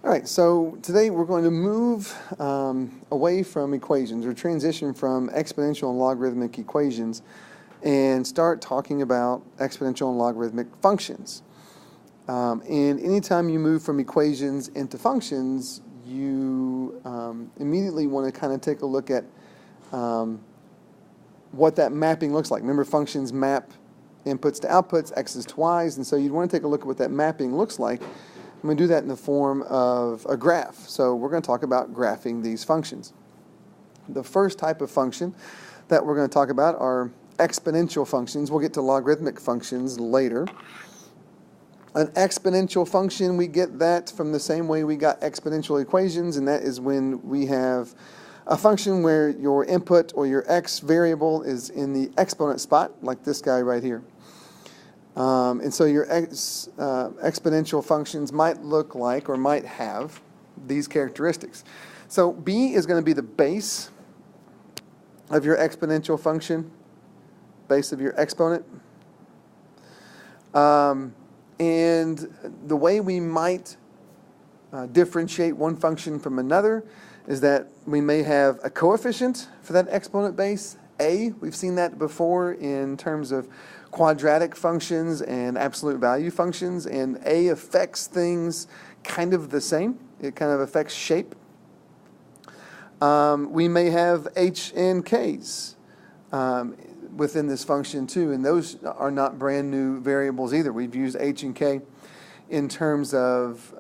All right, so today we're going to move away from equations, or transition from exponential and logarithmic equations, and start talking about exponential and logarithmic functions. And anytime you move from equations into functions, you immediately want to kind of take a look at what that mapping looks like. Remember, functions map inputs to outputs, x's to y's, and so you'd want to take a look at what that mapping looks like. I'm going to do that in the form of a graph. So we're going to talk about graphing these functions. The first type of function that we're going to talk about are exponential functions. We'll get to logarithmic functions later. An exponential function, we get that from the same way we got exponential equations, and that is when we have a function where your input or your x variable is in the exponent spot, like this guy right here. And so your exponential functions might look like, or might have, these characteristics. So b is going to be the base of your exponential function, base of your exponent. And the way we might differentiate one function from another is that we may have a coefficient for that exponent base, a. We've seen that before in terms of quadratic functions and absolute value functions, and a affects things kind of the same. It kind of affects shape. We may have h and k's within this function too, and those are not brand new variables either. We've used h and k in terms of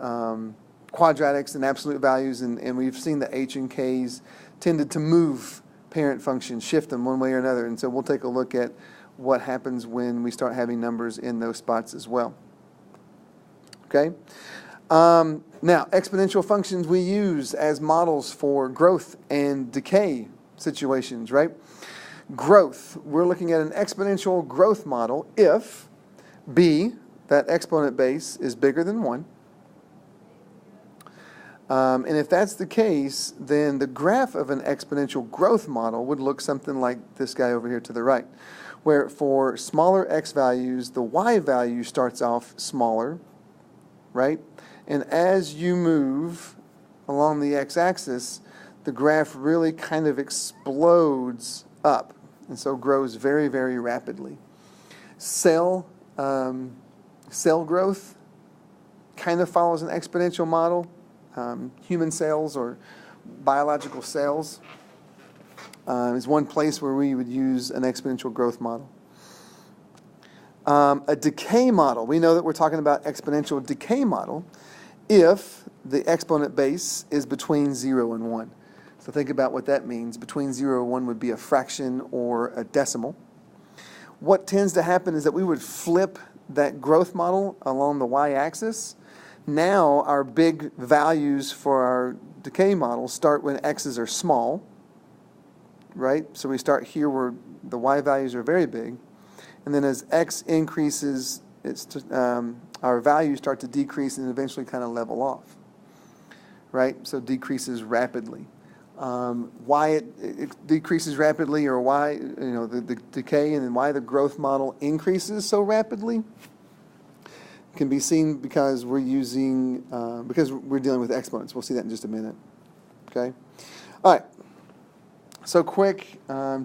quadratics and absolute values, and we've seen the h and k's tended to move parent functions, shift them one way or another, and so we'll take a look at what happens when we start having numbers in those spots as well. Okay? Now, exponential functions we use as models for growth and decay situations, right? Growth, we're looking at an exponential growth model if b, that exponent base, is bigger than 1. And if that's the case, then the graph of an exponential growth model would look something like this guy over here to the right, where for smaller x values, the y value starts off smaller, right? And as you move along the x-axis, the graph really kind of explodes up, and so grows very, very rapidly. Cell growth kind of follows an exponential model. Human cells or biological cells is one place where we would use an exponential growth model. A decay model, we know that we're talking about exponential decay model if the exponent base is between 0 and 1. So think about what that means. Between 0 and 1 would be a fraction or a decimal. What tends to happen is that we would flip that growth model along the y-axis. Now our big values for our decay model start when x's are small, right? So we start here where the y values are very big, and then as x increases, our values start to decrease and eventually kind of level off, right? So decreases rapidly. Why it decreases rapidly, or why the decay, and then why the growth model increases so rapidly, can be seen because we're dealing with exponents. We'll see that in just a minute. Okay? All right. So quick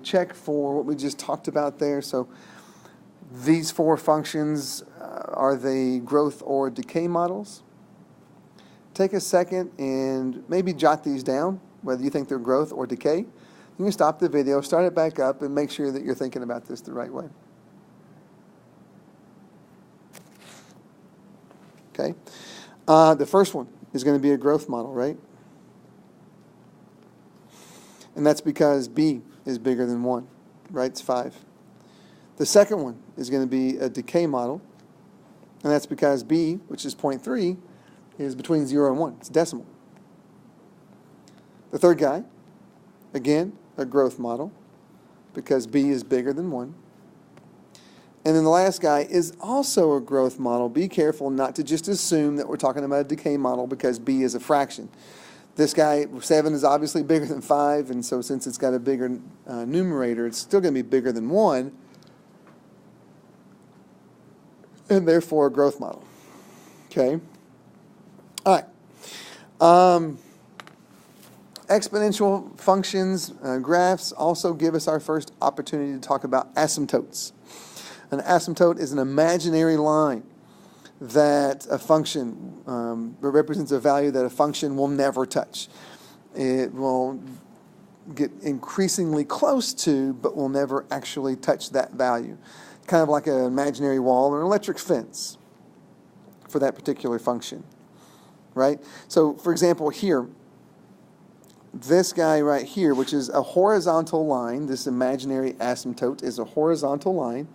check for what we just talked about there. So these four functions, are they growth or decay models? Take a second and maybe jot these down, whether you think they're growth or decay. You can stop the video, start it back up, and make sure that you're thinking about this the right way. Okay, the first one is going to be a growth model, right? And that's because b is bigger than 1, right? It's 5. The second one is going to be a decay model, and that's because b, which is 0.3, is between 0 and 1. It's decimal. The third guy, again, a growth model, because b is bigger than 1. And then the last guy is also a growth model. Be careful not to just assume that we're talking about a decay model because b is a fraction. This guy, 7, is obviously bigger than 5, and so since it's got a bigger numerator, it's still going to be bigger than 1, and therefore a growth model. Okay? All right. Exponential functions, graphs, also give us our first opportunity to talk about asymptotes. An asymptote is an imaginary line that a function represents a value that a function will never touch. It will get increasingly close to, but will never actually touch that value. Kind of like an imaginary wall or an electric fence for that particular function, right? So, for example, here, this guy right here, which is a horizontal line, this imaginary asymptote is a horizontal line,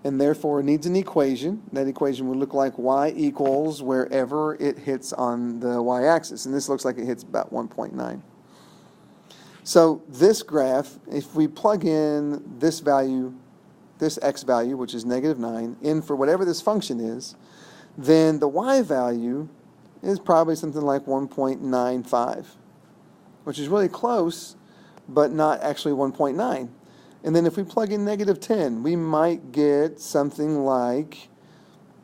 and therefore needs an equation. That equation would look like y equals wherever it hits on the y-axis, and this looks like it hits about 1.9. So this graph, if we plug in this value, this x value, which is -9, in for whatever this function is, then the y value is probably something like 1.95, which is really close, but not actually 1.9. And then if we plug in -10, we might get something like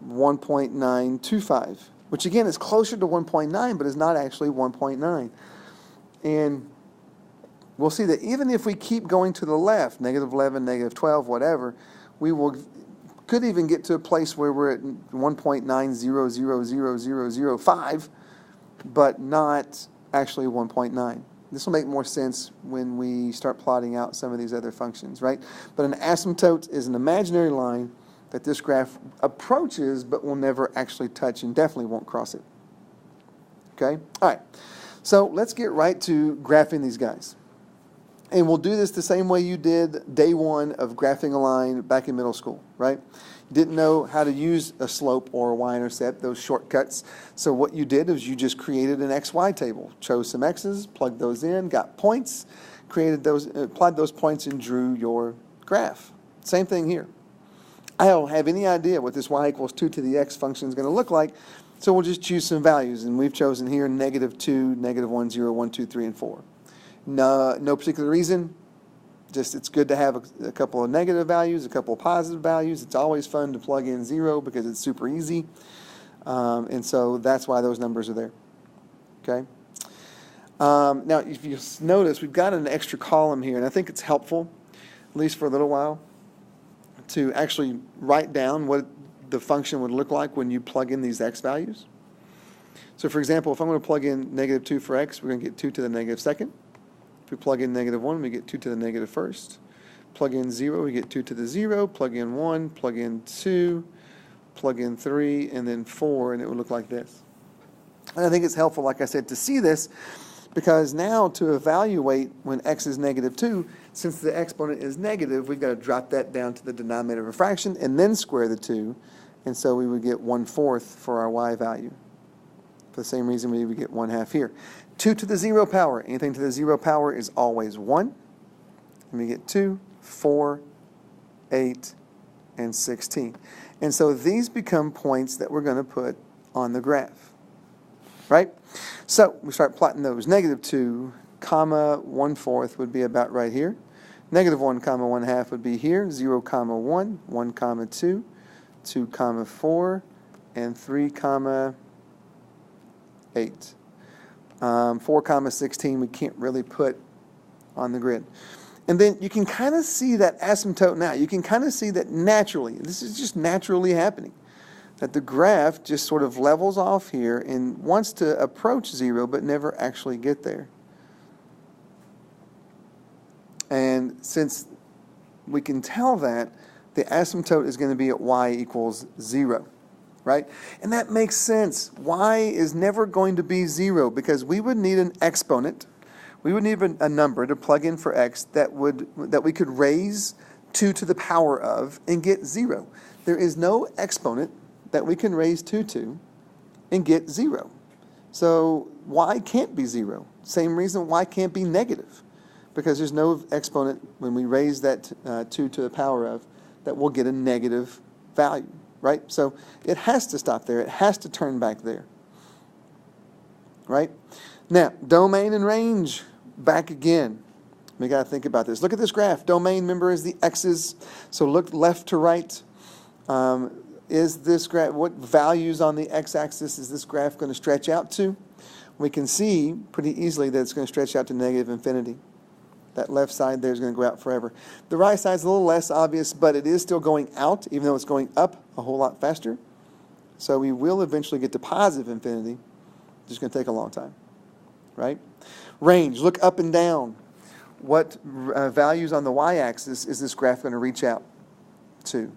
1.925, which again is closer to 1.9, but is not actually 1.9. And we'll see that even if we keep going to the left, -11, -12, whatever, we could even get to a place where we're at 1.9000005, but not actually 1.9. This will make more sense when we start plotting out some of these other functions, right? But an asymptote is an imaginary line that this graph approaches but will never actually touch and definitely won't cross it. Okay? All right. So let's get right to graphing these guys. And we'll do this the same way you did day one of graphing a line back in middle school, right? You didn't know how to use a slope or a y-intercept, those shortcuts. So what you did is you just created an xy table, chose some x's, plugged those in, got points, created those, applied those points, and drew your graph. Same thing here. I don't have any idea what this y equals 2 to the x function is going to look like, so we'll just choose some values. And we've chosen here -2, -1, 0, 1, 2, 3, and 4. No particular reason. Just it's good to have a couple of negative values, a couple of positive values. It's always fun to plug in 0 because it's super easy. And so that's why those numbers are there. Okay. Now, if you notice, we've got an extra column here, and I think it's helpful, at least for a little while, to actually write down what the function would look like when you plug in these x values. So, for example, if I'm going to plug in -2 for x, we're going to get 2 to the -2nd. If we plug in -1, we get 2 to the -1st. Plug in 0, we get 2 to the 0. Plug in 1, plug in 2, plug in 3, and then 4, and it would look like this. And I think it's helpful, like I said, to see this, because now to evaluate when x is -2, since the exponent is negative, we've got to drop that down to the denominator of a fraction and then square the 2, and so we would get 1/4 for our y value. For the same reason we would get 1/2 here. 2 to the 0 power. Anything to the 0 power is always 1. And we get 2, 4, 8, and 16. And so these become points that we're going to put on the graph. Right? So we start plotting those. -2, comma 1/4 would be about right here. -1, comma 1/2 would be here. 0, comma 1, 1, comma 2, 2, comma 4, and 3, comma 8. 4, comma 16 we can't really put on the grid. And then you can kind of see that asymptote now. You can kind of see that naturally, this is just naturally happening, that the graph just sort of levels off here and wants to approach 0 but never actually get there. And since we can tell that, the asymptote is going to be at y equals 0. Right? And that makes sense. Y is never going to be 0 because we would need an exponent. We would need a number to plug in for x that we could raise 2 to the power of and get 0. There is no exponent that we can raise 2 to and get 0. So y can't be 0. Same reason y can't be negative, because there's no exponent when we raise that 2 to the power of that will get a negative value. Right? So it has to stop there. It has to turn back there. Right? Now, domain and range, back again. We got to think about this. Look at this graph. Domain, remember, is the x's. So look left to right. Is this graph, what values on the x-axis is this graph going to stretch out to? we can see pretty easily that it's going to stretch out to negative infinity. That left side there is going to go out forever. The right side is a little less obvious, but it is still going out, even though it's going up a whole lot faster. So we will eventually get to positive infinity. It's just going to take a long time, right? Range, look up and down. What values on the y-axis is this graph going to reach out to?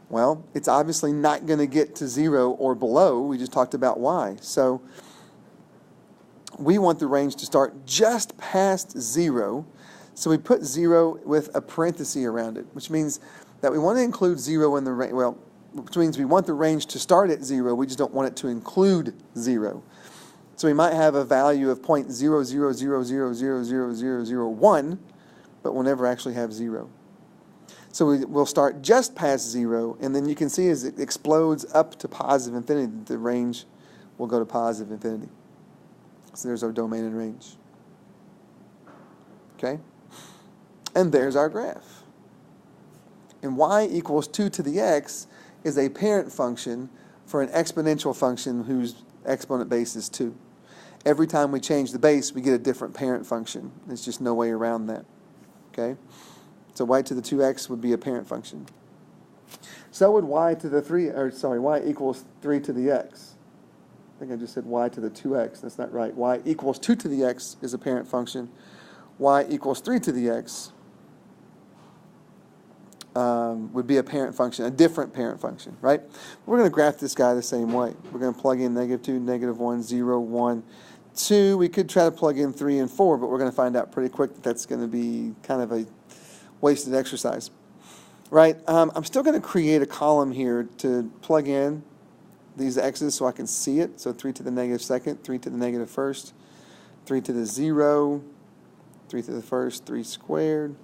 Well, it's obviously not going to get to 0 or below. We just talked about y. So we want the range to start just past 0. So we put 0 with a parenthesis around it, which means that we want to include 0 in the range. Well, which means we want the range to start at 0. We just don't want it to include 0. So we might have a value of 0.00000001, but we'll never actually have 0. So we'll start just past 0, and then you can see as it explodes up to positive infinity, the range will go to positive infinity. So there's our domain and range. Okay? And there's our graph. And y equals 2 to the x is a parent function for an exponential function whose exponent base is 2. Every time we change the base, we get a different parent function. There's just no way around that. Okay? So y to the 2x would be a parent function. So would y equals 3 to the x. I think I just said y to the 2x. That's not right. Y equals 2 to the x is a parent function. Y equals 3 to the x would be a parent function, a different parent function, right? We're going to graph this guy the same way. We're going to plug in -2, -1, 0, 1, 2. We could try to plug in 3 and 4, but we're going to find out pretty quick that that's going to be kind of a wasted exercise, right? I'm still going to create a column here to plug in these x's so I can see it. So 3 to the -2nd, 3 to the -1st, 3 to the 0, 3 to the 1st, 3 squared,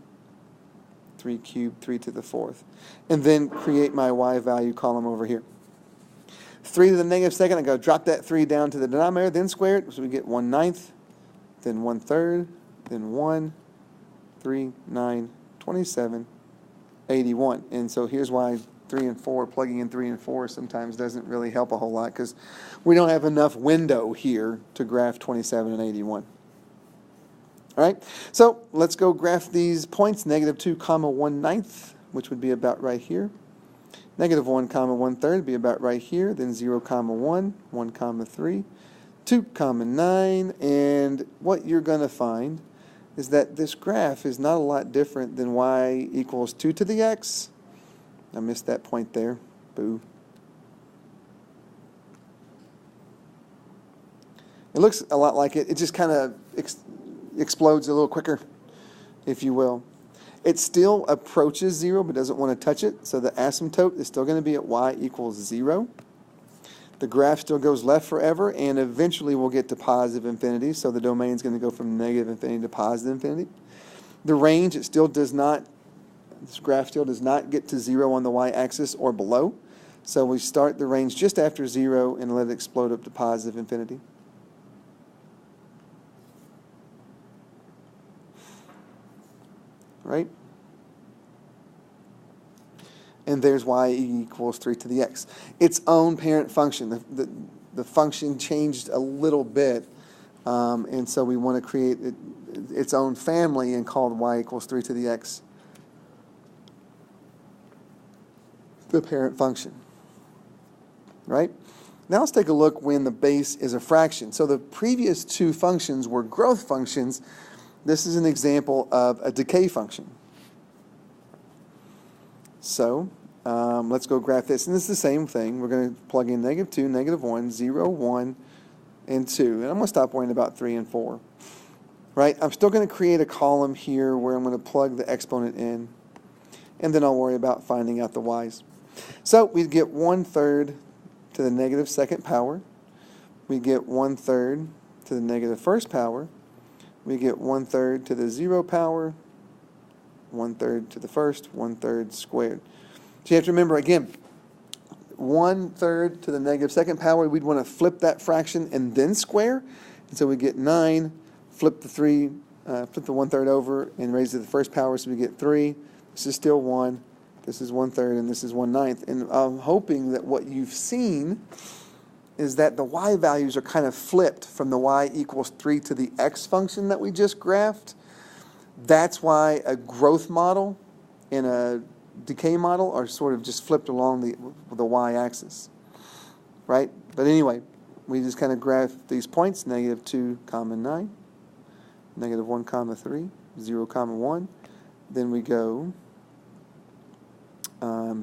3 cubed, 3 to the 4th. And then create my y value column over here. 3 to the -2nd, I go drop that 3 down to the denominator, then square it, so we get 1/9, then 1/3, then 1, 3, 9, 27, 81. And so here's why 3 and 4, plugging in 3 and 4 sometimes doesn't really help a whole lot, because we don't have enough window here to graph 27 and 81. All right, so let's go graph these points, -2, 1/9, which would be about right here. -1, 1/3 would be about right here. Then 0, 1, 1, 3, 2, 9. And what you're going to find is that this graph is not a lot different than y equals 2 to the x. I missed that point there. Boo. It looks a lot like it. It just kind of explodes a little quicker, if you will. It still approaches 0 but doesn't want to touch it, so the asymptote is still going to be at y equals 0. The graph still goes left forever, and eventually we'll get to positive infinity, so the domain is going to go from negative infinity to positive infinity. The range, this graph still does not get to 0 on the y-axis or below, so we start the range just after 0 and let it explode up to positive infinity. Right? And there's y equals 3 to the x. Its own parent function. The function changed a little bit, and so we want to create its own family and call y equals 3 to the x the parent function. Right? Now let's take a look when the base is a fraction. So the previous two functions were growth functions. This is an example of a decay function. So let's go graph this. And this is the same thing. We're going to plug in -2, -1, 0, 1, and 2. And I'm going to stop worrying about 3 and 4. Right? I'm still going to create a column here where I'm going to plug the exponent in. And then I'll worry about finding out the y's. So we get 1/3 to the -2nd power. We get 1/3 to the -1st power. We get 1/3 to the 0 power, 1/3 to the 1st, 1/3 squared. So you have to remember, again, 1/3 to the -2nd power, we'd want to flip that fraction and then square. And so we get 9, flip the 1/3 over and raise it to the 1st power, so we get 3. This is still 1. This is 1/3, and this is 1/9. And I'm hoping that what you've seen is that the y values are kind of flipped from the y equals 3 to the x function that we just graphed. That's why a growth model and a decay model are sort of just flipped along the y-axis, right? But anyway, we just kind of graph these points, negative 2, comma 9, negative 1, comma 3, 0, comma 1. Then we go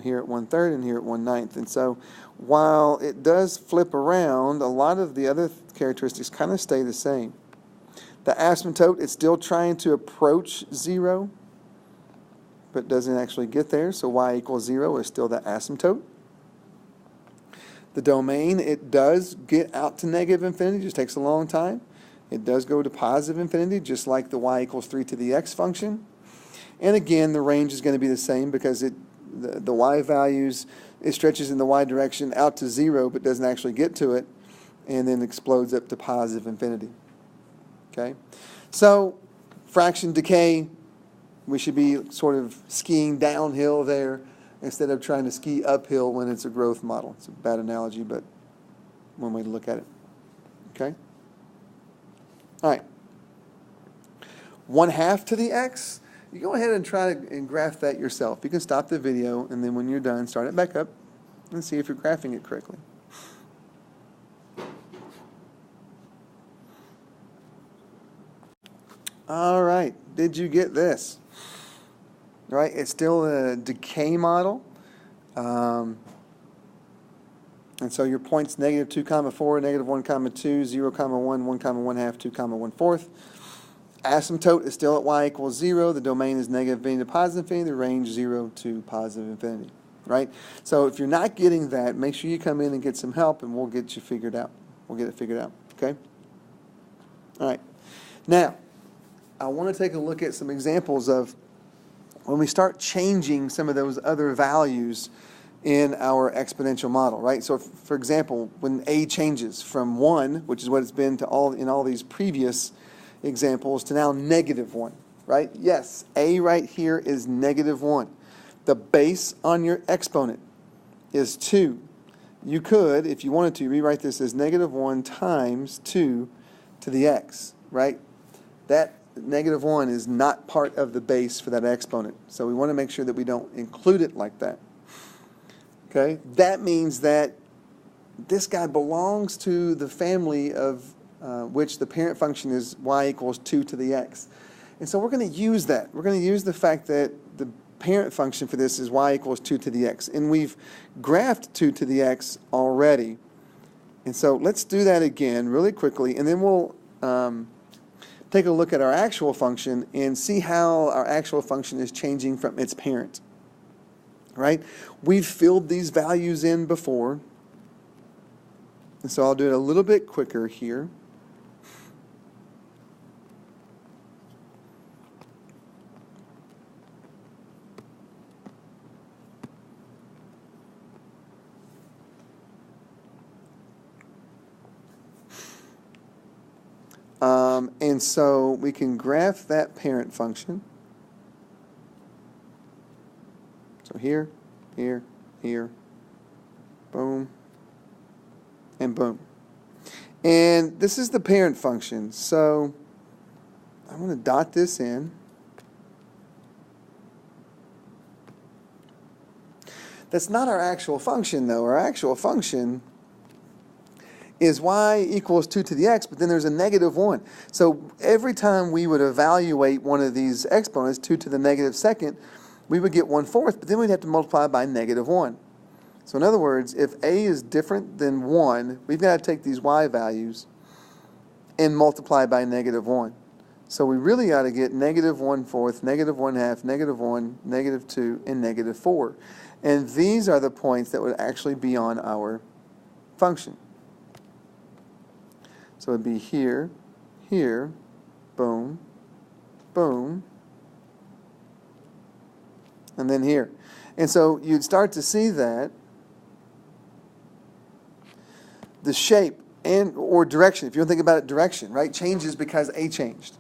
here at 1/3 and here at 1/9. And so while it does flip around, a lot of the other characteristics kind of stay the same. The asymptote is still trying to approach 0, but doesn't actually get there. So y equals 0 is still the asymptote. The domain, it does get out to negative infinity, just takes a long time. It does go to positive infinity, just like the y equals 3 to the x function. And again, the range is going to be the same because the y values, it stretches in the y direction out to 0, but doesn't actually get to it, and then explodes up to positive infinity. Okay? So, fraction decay, we should be sort of skiing downhill there instead of trying to ski uphill when it's a growth model. It's a bad analogy, but one way to look at it. Okay? All right. 1/2 to the x. You go ahead and try to graph that yourself. You can stop the video, and then when you're done, start it back up and see if you're graphing it correctly. All right. Did you get this? Right? It's still a decay model. And so your points negative 2, comma 4, negative 1, comma 2, 0, comma 1, 1, comma 1/2, 2, comma 1/4. Asymptote is still at y equals 0. The domain is negative infinity to positive infinity. The range 0 to positive infinity. Right? So if you're not getting that, make sure you come in and get some help, and we'll get you figured out. We'll get it figured out. Okay? All right. Now, I want to take a look at some examples of when we start changing some of those other values in our exponential model, right? So, for example, when a changes from 1, which is what it's been to all these previous examples, to now -1, right? Yes, a right here is -1. The base on your exponent is 2. You could, if you wanted to, rewrite this as -1 times 2 to the x, right? That -1 is not part of the base for that exponent. So we want to make sure that we don't include it like that. Okay? That means that this guy belongs to the family of which the parent function is y equals 2 to the x. And so we're going to use that. We're going to use the fact that the parent function for this is y equals 2 to the x. And we've graphed 2 to the x already. And so let's do that again really quickly, and then we'll take a look at our actual function and see how our actual function is changing from its parent. Right? We've filled these values in before. And so I'll do it a little bit quicker here. And so we can graph that parent function. So here, here, here, boom, and boom. And this is the parent function. So I'm going to dot this in. That's not our actual function, though. Our actual function is y equals 2 to the x, but then there's a -1. So every time we would evaluate one of these exponents, 2 to the -2nd, we would get 1/4, but then we'd have to multiply by -1. So in other words, if a is different than 1, we've got to take these y values and multiply by -1. So we really ought to get -1/4, -1/2, -1, -2, and -4. And these are the points that would actually be on our function. So it would be here, here, boom, boom, and then here. And so you'd start to see that the shape or direction, if you want to think about it, direction, right, changes because a changed.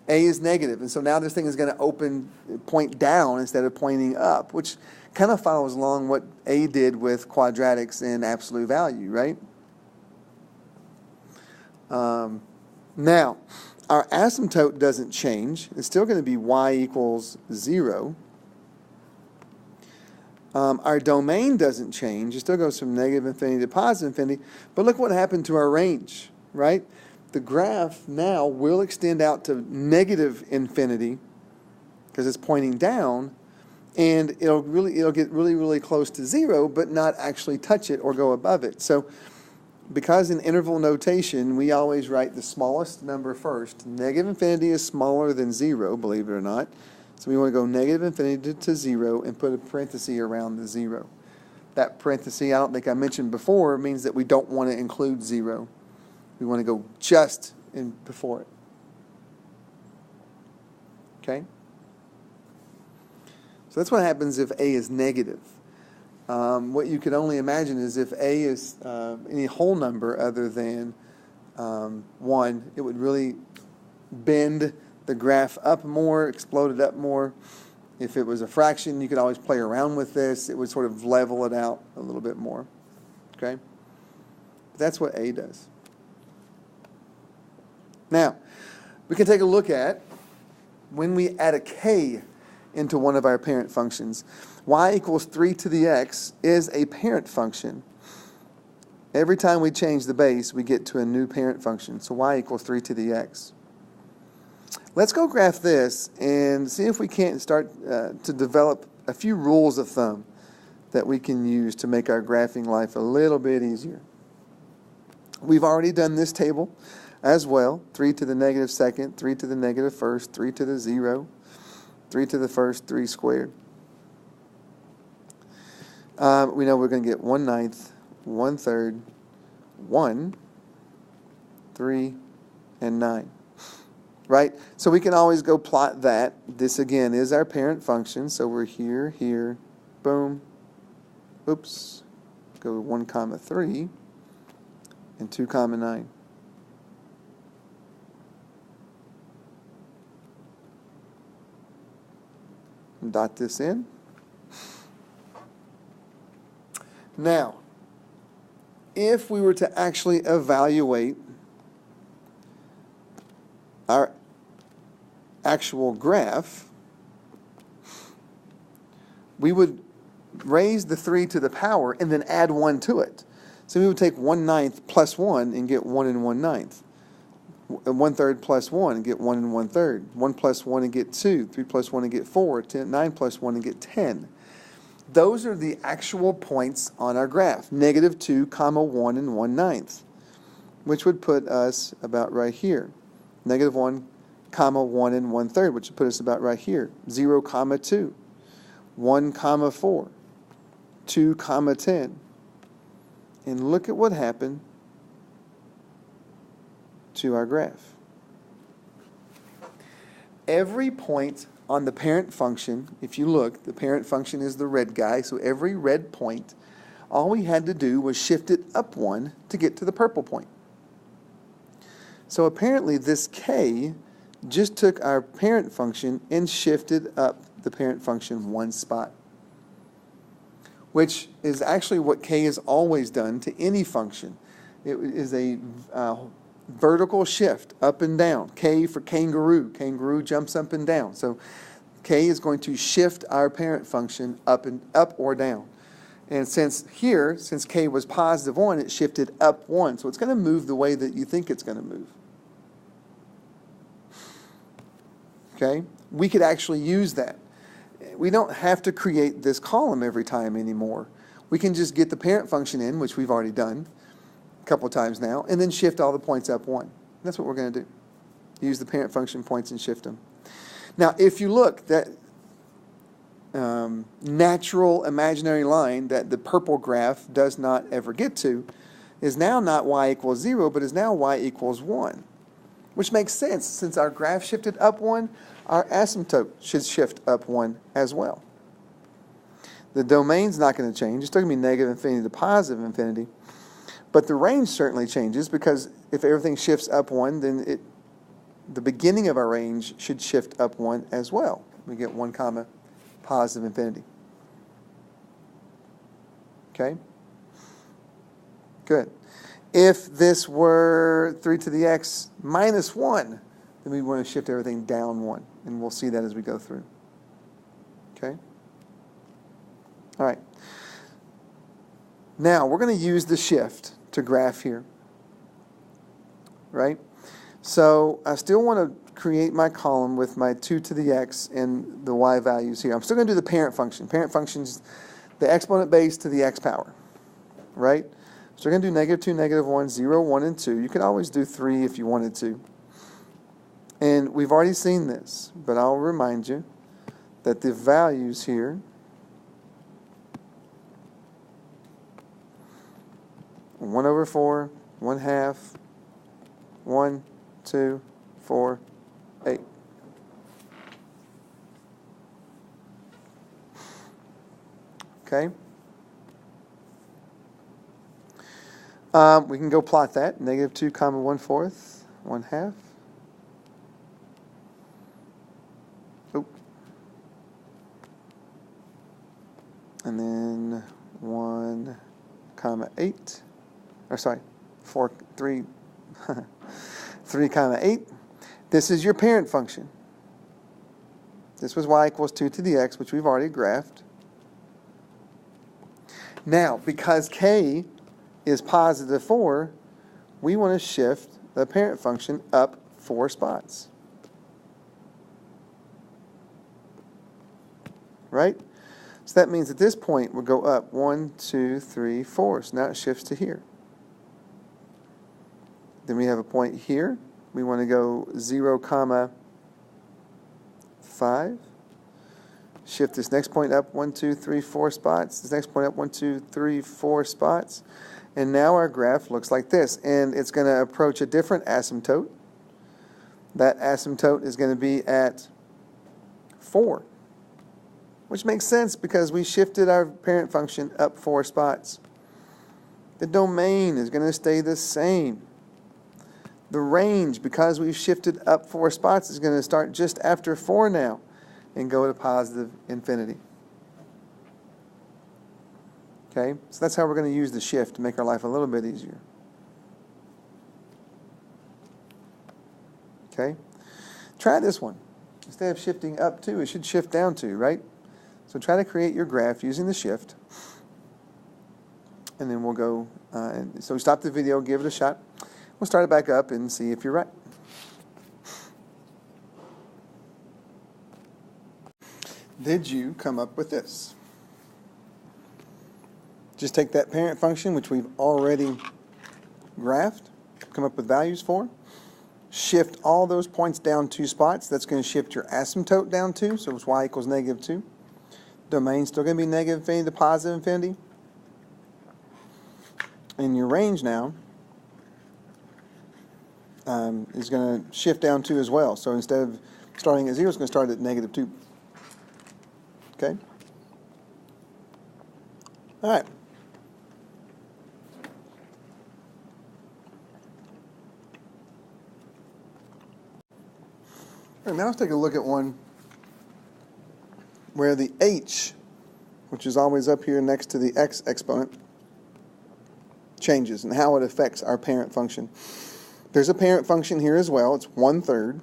A is negative, and so now this thing is going to point down instead of pointing up, which kind of follows along what a did with quadratics and absolute value, right? Now, our asymptote doesn't change. It's still going to be y equals 0. Our domain doesn't change. It still goes from negative infinity to positive infinity. But look what happened to our range, right? The graph now will extend out to negative infinity because it's pointing down, and it'll get really close to 0, but not actually touch it or go above it. So because in interval notation, we always write the smallest number first. Negative infinity is smaller than 0, believe it or not. So we want to go negative infinity to 0 and put a parenthesis around the 0. That parenthesis, I don't think I mentioned before, means that we don't want to include 0. We want to go just in before it. Okay? So that's what happens if A is negative. What you could only imagine is if A is any whole number other than 1, it would really bend the graph up more, explode it up more. If it was a fraction, you could always play around with this. It would sort of level it out a little bit more. Okay? That's what A does. Now, we can take a look at when we add a k into one of our parent functions. Y equals 3 to the x is a parent function. Every time we change the base, we get to a new parent function. So y equals 3 to the x. Let's go graph this and see if we can't start to develop a few rules of thumb that we can use to make our graphing life a little bit easier. We've already done this table as well. 3 to the negative second, 3 to the negative first, 3 to the 0, 3 to the first, 3 squared. We know we're going to get 1/9, 1/3, 1, 3, and 9. Right? So we can always go plot that. This, again, is our parent function. So we're here, here, boom. Oops. Go 1, 3, and 2, 9. Dot this in. Now, if we were to actually evaluate our actual graph, we would raise the 3 to the power and then add 1 to it. So we would take 1/9 plus 1 and get 1 1/9. 1/3 plus 1 and get 1 1/3. 1 plus 1 and get 2. 3 plus 1 and get 4. 9 plus 1 and get 10. Those are the actual points on our graph. -2, 1 and 1/9, which would put us about right here. -1, 1 and 1/3, which would put us about right here. 0, 2, 1, 4, 2, 10. And look at what happened to our graph. Every point on the parent function, if you look, the parent function is the red guy, so every red point, all we had to do was shift it up 1 to get to the purple point. So apparently this k just took our parent function and shifted up the parent function 1 spot, which is actually what k has always done to any function. It is a vertical shift up and down. K for kangaroo. Kangaroo jumps up and down. So k is going to shift our parent function up or down. And since k was +1, it shifted up 1. So it's going to move the way that you think it's going to move. Okay? We could actually use that. We don't have to create this column every time anymore. We can just get the parent function in, which we've already done a couple of times now, and then shift all the points up 1. That's what we're going to do. Use the parent function points and shift them. Now, if you look, that natural imaginary line that the purple graph does not ever get to is now not y equals 0, but is now y equals 1, which makes sense. Since our graph shifted up 1, our asymptote should shift up 1 as well. The domain's not going to change. It's still going to be negative infinity to positive infinity. But the range certainly changes, because if everything shifts up 1, then the beginning of our range should shift up 1 as well. We get 1, positive infinity. Okay? Good. If this were 3 to the x minus 1, then we want to shift everything down 1. And we'll see that as we go through. Okay? All right. Now, we're going to use the shift to graph here. Right? So, I still want to create my column with my 2 to the x and the y values here. I'm still going to do the parent function. Parent function's the exponent base to the x power. Right? So, we're going to do negative 2, negative 1, 0, 1, and 2. You could always do 3 if you wanted to. And we've already seen this, but I'll remind you that the values here are 1 over 4, 1 half, 1, 2, 4, 8. Okay? We can go plot that. Negative 2 comma 1/4, 1 half. And then 1 comma 8. Or sorry, 4, 3, 3 comma 8. This is your parent function. This was y equals 2 to the x, which we've already graphed. Now, because k is positive 4, we want to shift the parent function up 4 spots. Right? So that means at this point we'll go up 1, 2, 3, 4. So now it shifts to here. Then we have a point here. We want to go 0 comma 5. Shift this next point up 1, 2, 3, 4 spots. This next point up 1, 2, 3, 4 spots. And now our graph looks like this. And it's going to approach a different asymptote. That asymptote is going to be at 4. Which makes sense because we shifted our parent function up 4 spots. The domain is going to stay the same. The range, because we've shifted up 4 spots, is going to start just after 4 now and go to positive infinity. Okay, so that's how we're going to use the shift to make our life a little bit easier. Okay, try this one. Instead of shifting up 2, it should shift down 2, right? So try to create your graph using the shift. And then we'll go, so we stop the video, give it a shot. We'll start it back up and see if you're right. Did you come up with this? Just take that parent function, which we've already graphed, come up with values for. Shift all those points down 2 spots. That's going to shift your asymptote down 2, so it's y equals negative 2. Domain's still going to be negative infinity to positive infinity. And your range now is going to shift down 2 as well. So instead of starting at 0, it's going to start at negative 2. Okay? All right. All right, now let's take a look at one where the h, which is always up here next to the x exponent, changes and how it affects our parent function. There's a parent function here as well. It's 1/3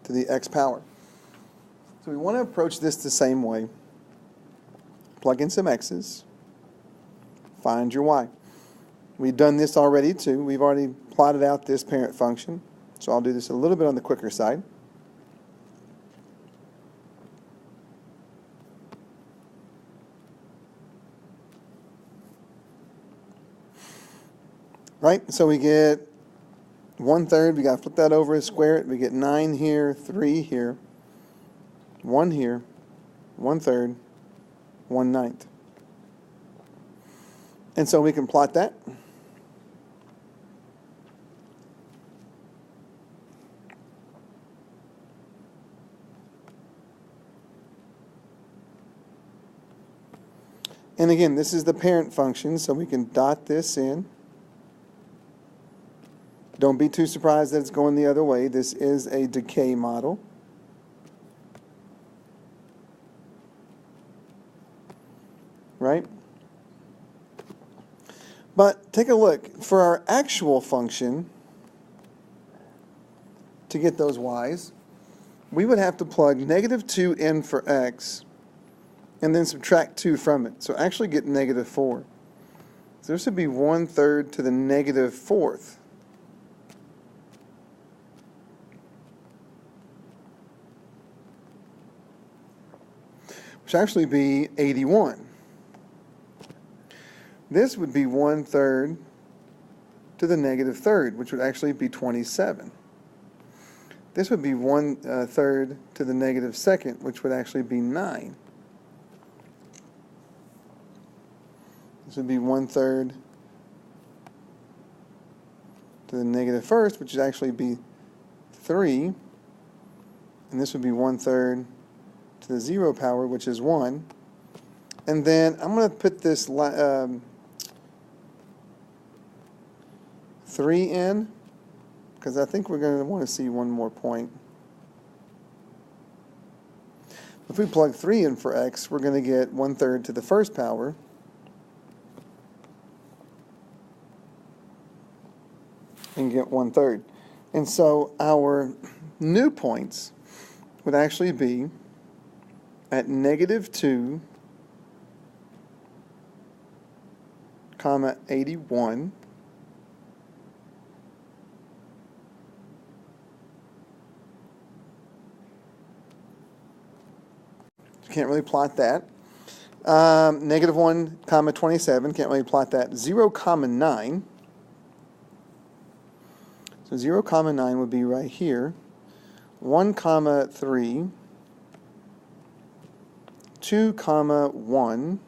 to the x power. So we want to approach this the same way. Plug in some x's. Find your y. We've done this already too. We've already plotted out this parent function. So I'll do this a little bit on the quicker side. Right, so we get 1/3, we got to flip that over and square it. We get 9 here, 3 here, 1 here, 1/3, 1/9. And so we can plot that. And again, this is the parent function, so we can dot this in. Don't be too surprised that it's going the other way. This is a decay model. Right? But take a look. For our actual function, to get those y's, we would have to plug -2 in for x and then subtract 2 from it. So actually get -4. So this would be 1/3 to the -4th. Which actually be 81. This would be 1/3 to the -3rd, which would actually be 27. This would be 1/3 to the -2nd, which would actually be 9. This would be 1/3 to the -1st, which would actually be 3. And this would be 1/3 to the 0 power, which is 1. And then I'm going to put this 3 in, because I think we're going to want to see one more point. If we plug 3 in for x, we're going to get 1/3 to the 1st power. And get 1/3. And so our new points would actually be at -2, 81, can't really plot that. -1, 27, can't really plot that. 0, 9. So 0, 9 would be right here. 1, 3. 2, 1.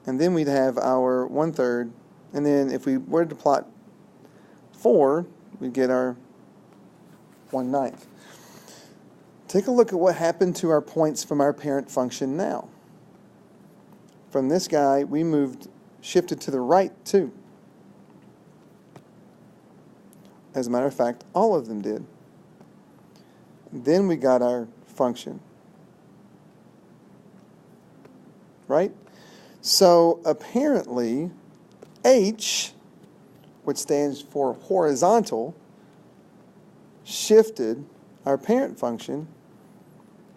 And then we'd have our 1/3. And then if we were to plot 4, we'd get our 1/9. Take a look at what happened to our points from our parent function now. From this guy, we shifted to the right too. As a matter of fact, all of them did. Then we got our function. Right? So apparently, H, which stands for horizontal, shifted our parent function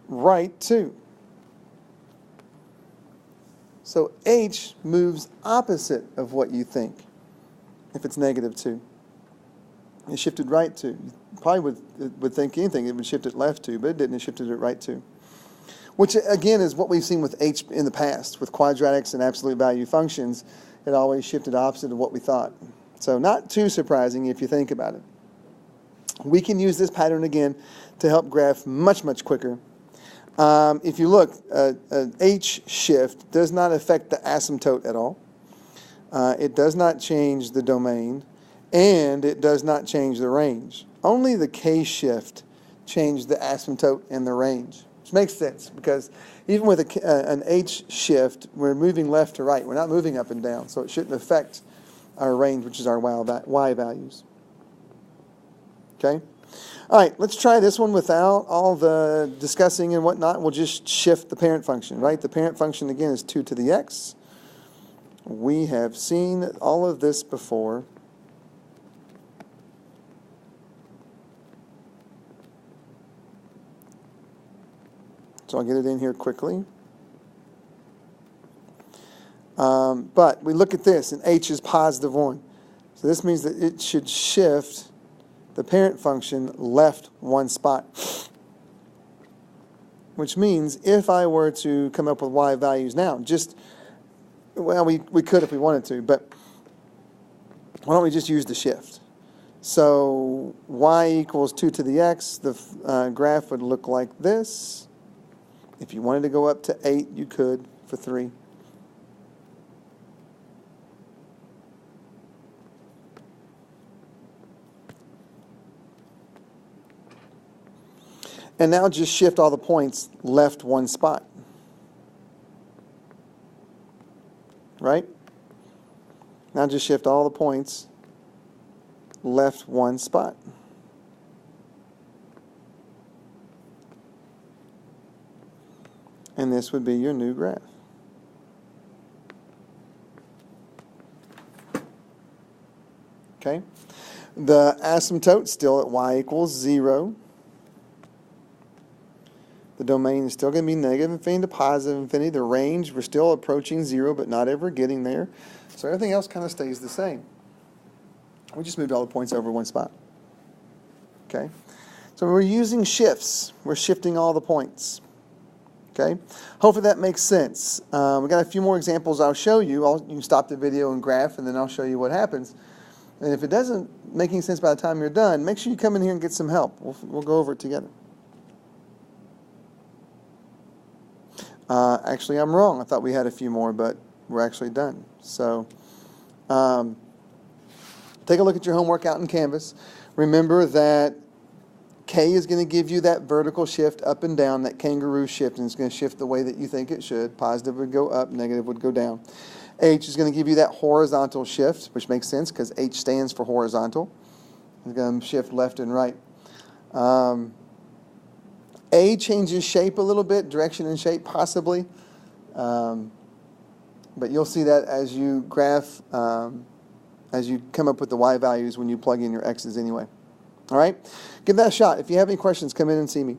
right too. So H moves opposite of what you think if it's -2. It shifted right to. You probably would think anything, it would shift it left to, but it didn't. It shifted it right to. Which, again, is what we've seen with H in the past. With quadratics and absolute value functions, it always shifted opposite of what we thought. So not too surprising if you think about it. We can use this pattern again to help graph much, much quicker. If you look, H shift does not affect the asymptote at all. It does not change the domain. And it does not change the range. Only the K shift changed the asymptote and the range, which makes sense because even with an H shift, we're moving left to right. We're not moving up and down, so it shouldn't affect our range, which is our Y values. Okay? All right, let's try this one without all the discussing and whatnot. We'll just shift the parent function, right? The parent function, again, is 2 to the x. We have seen all of this before. So I'll get it in here quickly. But we look at this, and h is +1. So this means that it should shift the parent function left 1 spot. Which means if I were to come up with y values now, well, we could if we wanted to, but why don't we just use the shift? So y equals 2 to the x. The graph would look like this. If you wanted to go up to 8, you could for 3. And now just shift all the points left 1 spot. Right? Now just shift all the points left 1 spot. And this would be your new graph. Okay? The asymptote still at y equals 0. The domain is still going to be negative infinity to positive infinity. The range, we're still approaching 0, but not ever getting there. So everything else kind of stays the same. We just moved all the points over one spot. Okay? So we're using shifts. We're shifting all the points. Okay? Hopefully that makes sense. We've got a few more examples I'll show you. You can stop the video and graph, and then I'll show you what happens. And if it doesn't make any sense by the time you're done, make sure you come in here and get some help. We'll go over it together. Actually, I'm wrong. I thought we had a few more, but we're actually done. So take a look at your homework out in Canvas. Remember that K is going to give you that vertical shift up and down, that kangaroo shift, and it's going to shift the way that you think it should. Positive would go up, negative would go down. H is going to give you that horizontal shift, which makes sense because H stands for horizontal. It's going to shift left and right. A changes shape a little bit, direction and shape possibly. But you'll see that as you graph, as you come up with the Y values when you plug in your X's anyway. All right? Give that a shot. If you have any questions, come in and see me.